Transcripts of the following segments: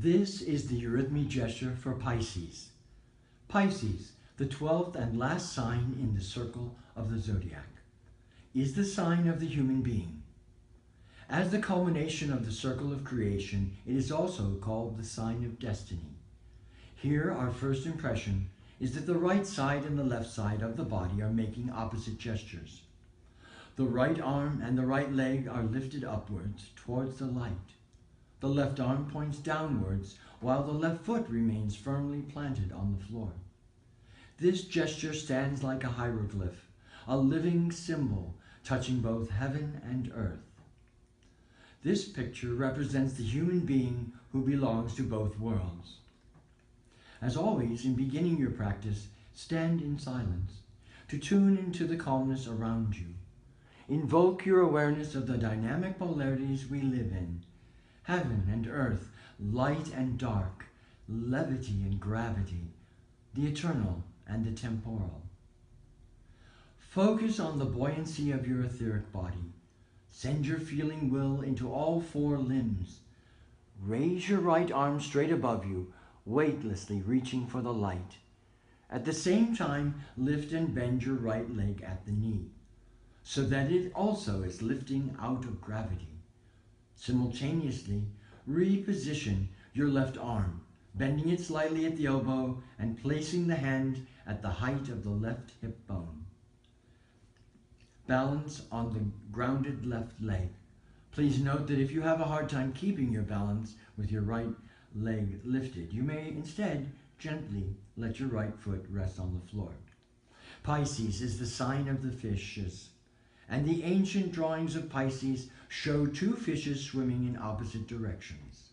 This is the eurythmy gesture for Pisces. Pisces, the 12th and last sign in the circle of the zodiac, is the sign of the human being. As the culmination of the circle of creation, it is also called the sign of destiny. Here, our first impression is that the right side and the left side of the body are making opposite gestures. The right arm and the right leg are lifted upwards towards the light. The left arm points downwards, while the left foot remains firmly planted on the floor. This gesture stands like a hieroglyph, a living symbol touching both heaven and earth. This picture represents the human being who belongs to both worlds. As always, in beginning your practice, stand in silence to tune into the calmness around you. Invoke your awareness of the dynamic polarities we live in: heaven and earth, light and dark, levity and gravity, the eternal and the temporal. Focus on the buoyancy of your etheric body. Send your feeling will into all four limbs. Raise your right arm straight above you, weightlessly reaching for the light. At the same time, lift and bend your right leg at the knee, so that it also is lifting out of gravity. Simultaneously, reposition your left arm, bending it slightly at the elbow and placing the hand at the height of the left hip bone. Balance on the grounded left leg. Please note that if you have a hard time keeping your balance with your right leg lifted, you may instead gently let your right foot rest on the floor. Pisces is the sign of the fishes, and the ancient drawings of Pisces show two fishes swimming in opposite directions.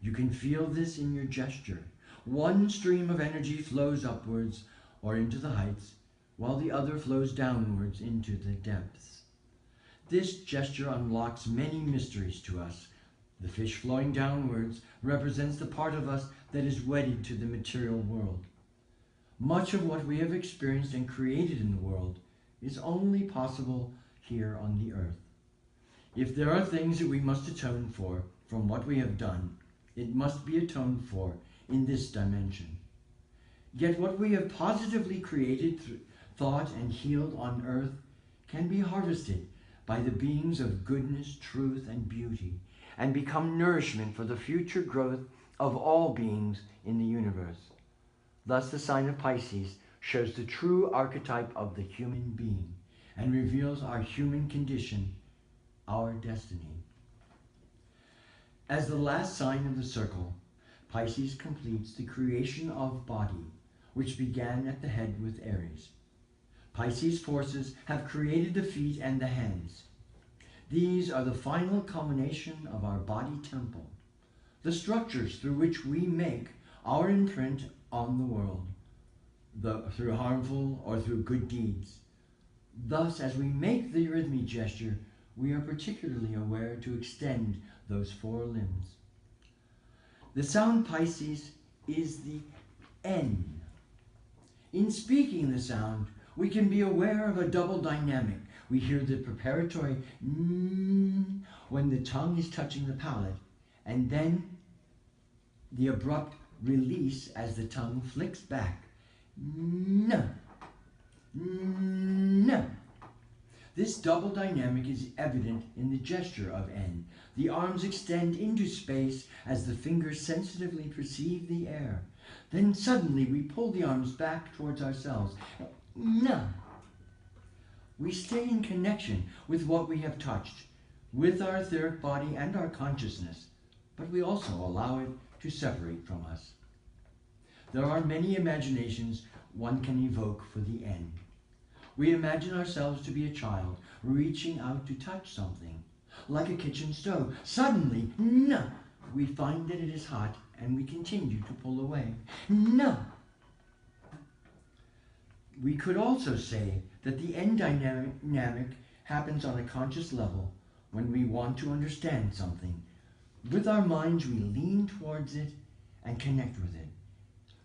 You can feel this in your gesture. One stream of energy flows upwards or into the heights, while the other flows downwards into the depths. This gesture unlocks many mysteries to us. The fish flowing downwards represents the part of us that is wedded to the material world. Much of what we have experienced and created in the world is only possible here on the earth. If there are things that we must atone for from what we have done, it must be atoned for in this dimension. Yet what we have positively created through thought and healed on earth can be harvested by the beings of goodness, truth, and beauty, and become nourishment for the future growth of all beings in the universe. Thus, the sign of Pisces shows the true archetype of the human being and reveals our human condition, our destiny. As the last sign of the circle, Pisces completes the creation of body, which began at the head with Aries. Pisces forces have created the feet and the hands. These are the final culmination of our body temple, the structures through which we make our imprint on the world, through harmful or through good deeds. Thus, as we make the eurythmy gesture, we are particularly aware to extend those four limbs. The sound Pisces is the N. In speaking the sound, we can be aware of a double dynamic. We hear the preparatory n when the tongue is touching the palate, and then the abrupt release as the tongue flicks back. N. N. This double dynamic is evident in the gesture of N. The arms extend into space as the fingers sensitively perceive the air. Then suddenly we pull the arms back towards ourselves. N. We stay in connection with what we have touched, with our etheric body and our consciousness, but we also allow it to separate from us. There are many imaginations one can evoke for the N. We imagine ourselves to be a child reaching out to touch something, like a kitchen stove. Suddenly, no, we find that it is hot and we continue to pull away. No. We could also say that the N dynamic happens on a conscious level when we want to understand something. With our minds, we lean towards it and connect with it.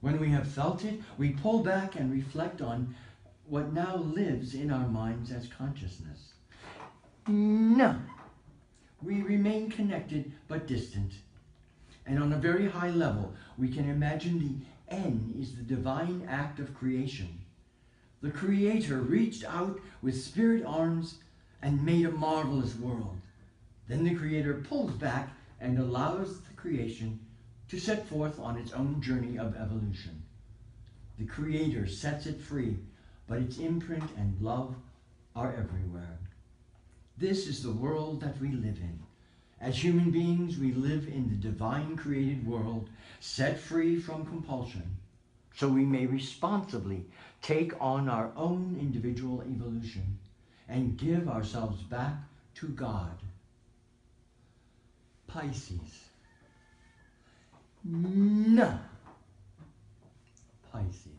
When we have felt it, we pull back and reflect on what now lives in our minds as consciousness. No. We remain connected but distant. And on a very high level, we can imagine the N is the divine act of creation. The Creator reached out with spirit arms and made a marvelous world. Then the Creator pulls back and allows the creation to set forth on its own journey of evolution. The Creator sets it free, but its imprint and love are everywhere. This is the world that we live in. As human beings, we live in the divine created world, set free from compulsion, so we may responsibly take on our own individual evolution and give ourselves back to God. Pisces. No. Pisces.